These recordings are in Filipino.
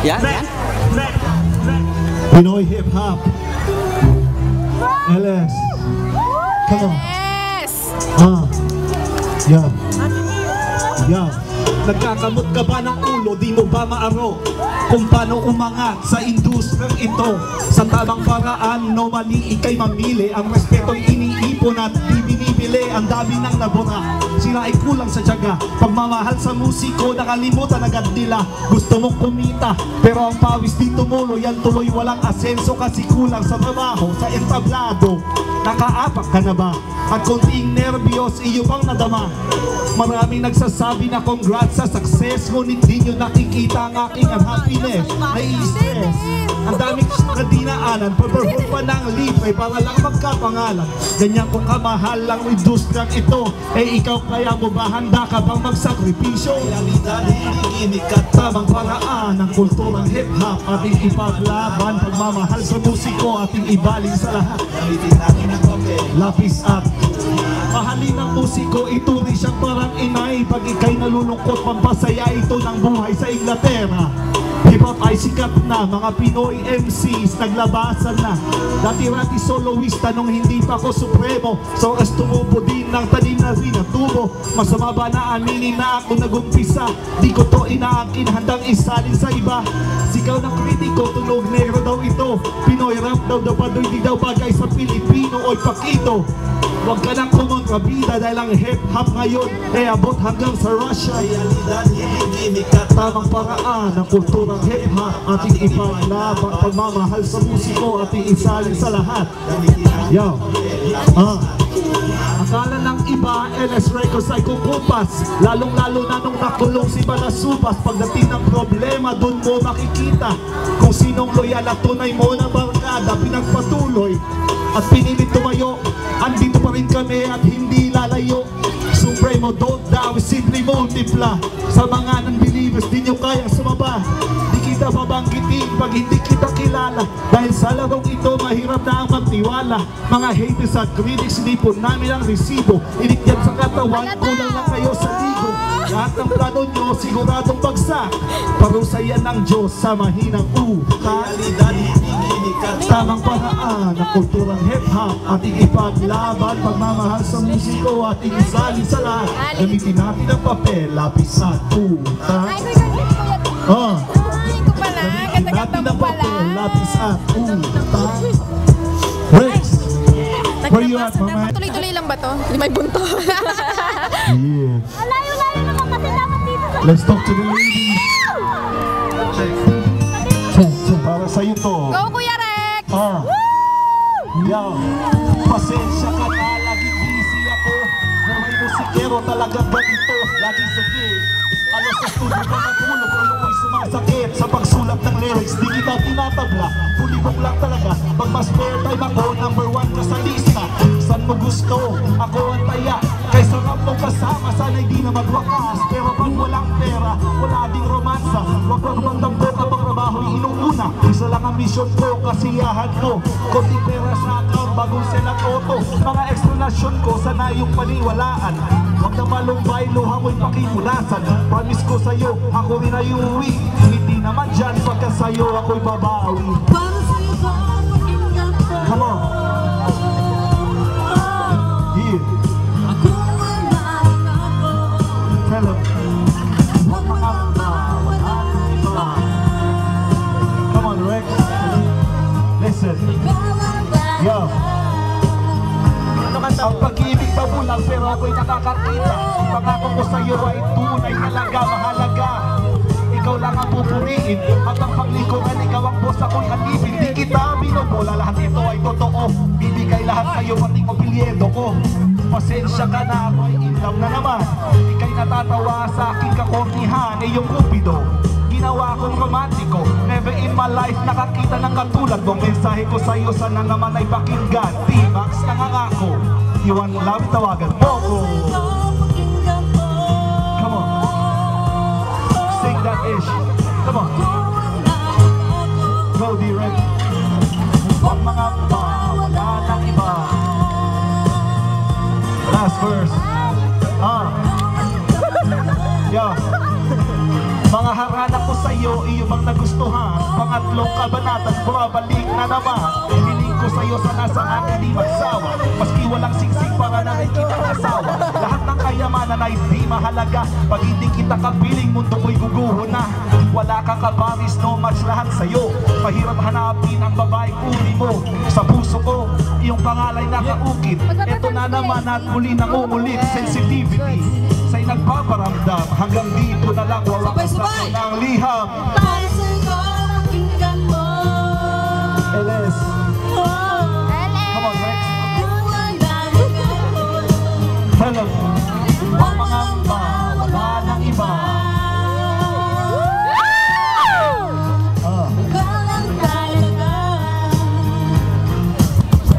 Yan, yan. Pinoy Hip Hop. LS. Come on. Yes! Yeah. Yeah. Nagkakamot ka ba ng ulo? Di mo ba maaro kung paano umangat sa industriyang ito? Sa tamang paraan, no mali ikay mamili. Ang respeto'y iniipon at di binibili. Ang dami ng nabura, sila ay kulang sa tiyaga. Pagmamahal sa musiko, nakalimutan agad nila. Gusto mong kumita, pero ang pawis di tumulo. Yan tuloy walang asenso kasi kulang sa trabaho. Sa entablado, nakaapak ka na ba? At konting nervyos, iyo bang nadama? Maraming nagsasabi na congrats sa success, ngunit di nyo nakikita ang aking happiness. Nai-stress, ang daming nadinaanan, pag-perform pa ng libre para lang magkapangalan. Ganyan kung kamahal lang industriyang ito, eh ikaw kaya mo ba handa ka bang magsakripisyo? Realidad, hiniginig at tamang paraan ng kulturang hip-hop ating ipaglaban. Pagmamahal sa musiko ating ibalin sa lahat. Gamitin natin ang papel, lapis at mahalin ng musiko, ituri siyang parang inay. Pag ika'y nalulungkot, pampasaya ito ng buhay sa Inglaterra. Hip-hop ay sikat na, mga Pinoy MCs naglabasan na. Dati-rati soloista nung hindi pa ako supremo. So as tumubo din ng tanim na rin ang tubo. Masama ba na aminin na ako nagumpisa? Di ko to inaakin, handang isalin sa iba. Sigaw ng kritiko, tunog negro daw ito. Pinoy rap daw, dapadoy di daw bagay sa Pilipino o'y pakito. Huwag ka nang kumontrabida dahil ang hip-hop ngayon ay abot hanggang sa Russia. Realidad, hiniginig at tamang paraan ng kulturang hip-hop ating ipaglaban. Pagmamahal sa musiko ating isalin sa lahat. Yo, akala ng iba, LS Records ay kukupas. Lalong-lalo na nung nakulong si Balasubas. Pagdating ng problema, dun mo makikita kung sinong loyal at tunay mo na barkada. Pinagpatuloy at pinilit tumayo. Andito pa rin kami at hindi lalayo. Supremo, don't doubt, simply multiply. Sa mga non-believers, di nyo kayang sumaba. Di kita babanggitin pag hindi kita kilala. Dahil sa larong ito, mahirap na ang magtiwala. Mga haters at critics, hindi po namin ang resibo. Inikyan sa katawan, kulang lang kayo sa ligo. Lahat ng plano nyo, siguradong bagsak. Parusa yan ng Diyos sa mahinang realidad, hiniginig at tamang paraan ng kulturang hip-hop ating ipaglaban. Pagmamahal sa musiko ating isalin sa lahat. Gamitin natin ang papel, lapis at uta. Gamitin natin ang papel, lapis at uta. Rex, where you at, mama? Tuloy-tuloy lang ba to? May bunto. Yeah. Layo-layo naman kasi dapat dito sa... Let's talk to the ladies. Para sa'yo to. Go, Kuya Rex! Yo, pasensya ka na, laging busy ako. Na may musikero talagang ganito, laging sige. Alas sa studio ka natulog, ulo ko'y sumasakit. Sa pagsulat ng lyrics, di kita tinatabla. Pulibok lang talaga, pag mas spare time ako, number 1 ka sa lista. San mo gusto, ako ang taya. Kaysa rap mong kasama, sana'y di na magwakas. Pero pag walang pera, wala ding romansa. Huwag magdambo kapag trabaho'y inuuna. Isa lang ang mission ko, kasiyahan ko. Kunti pera sa account, bagong selang auto. Mga explanation ko, sana yung paniwalaan. Huwag na malumbay, luha mo'y pakimulasan. Promise ko sa'yo, ako rin ay uuwi. Hindi naman dyan, pagka sa'yo ako'y babawi. Come on. Yeah. Tell him. Come on, Rex. Listen. Yo. Ang pag-ibig mabulang pero ako'y nakakakita. Pangako ko sa'yo ay tunay talaga, mahalaga. Ikaw lang ang pupuriin. Hanggang paglikuran, ikaw ang boss, ako'y alipin. Di kita binobola, lahat ito ay totoo. Bibigay lahat sa'yo, pating apelyedo ko. Pasensya ka na, ako'y inlove na naman. Ika'y natatawa sa aking kakornihan, iyong kupido. Ginawa akong romantiko. Never in my life nakakita ng katulad mong mensahe ko sa'yo, sana naman ay pakinggan. T-Max nangangako, you want love, tawagan mo ko. Come on, sing that ish. Come on, go direct. Huwag mga wala ng iba. Last verse. Yo. Mga harana ko sa'yo, iyo bang nagustuhan? pangatlong kabanatan, babalik na naman. Hiling ko sa'yo sana sa akin di magsawa. Maski walang siksik para na rin kita asawa. Lahat ng kayamanan ay di mahalaga. Pag hindi kita kapiling, mundo ko'y guguho na. Wala kang kabaris, no match lahat sa'yo. Mahirap hanapin ang babaeng uri mo. Sa puso ko, iyong pangalay nakaukit. Ito na naman at muli nang umulit. Sensitivity sa'y nagpaparamdam. Hanggang dito na lang, wawakas ako ng liham. LS. Come on, Rex. Hello. Huwag mangamba, wala nang iba.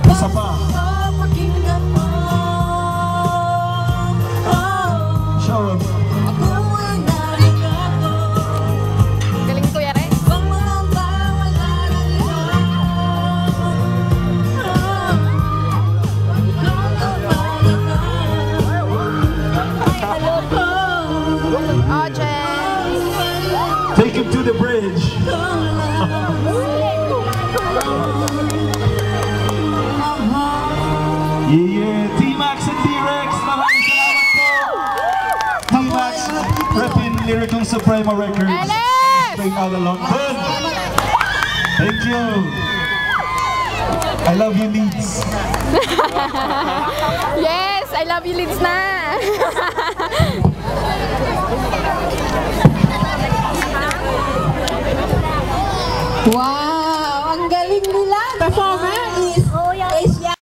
Isa pa. Show him. Galing Kuya Rex. Audience. Take him to the bridge. Yeah, T-Max and T-Rex, maraming salamat po. T-Max, repping Lyrical Suprema Records. Alex! Straight out of London. Thank you. I love you, Leeds. Yes, I love you, Lids na. Wow!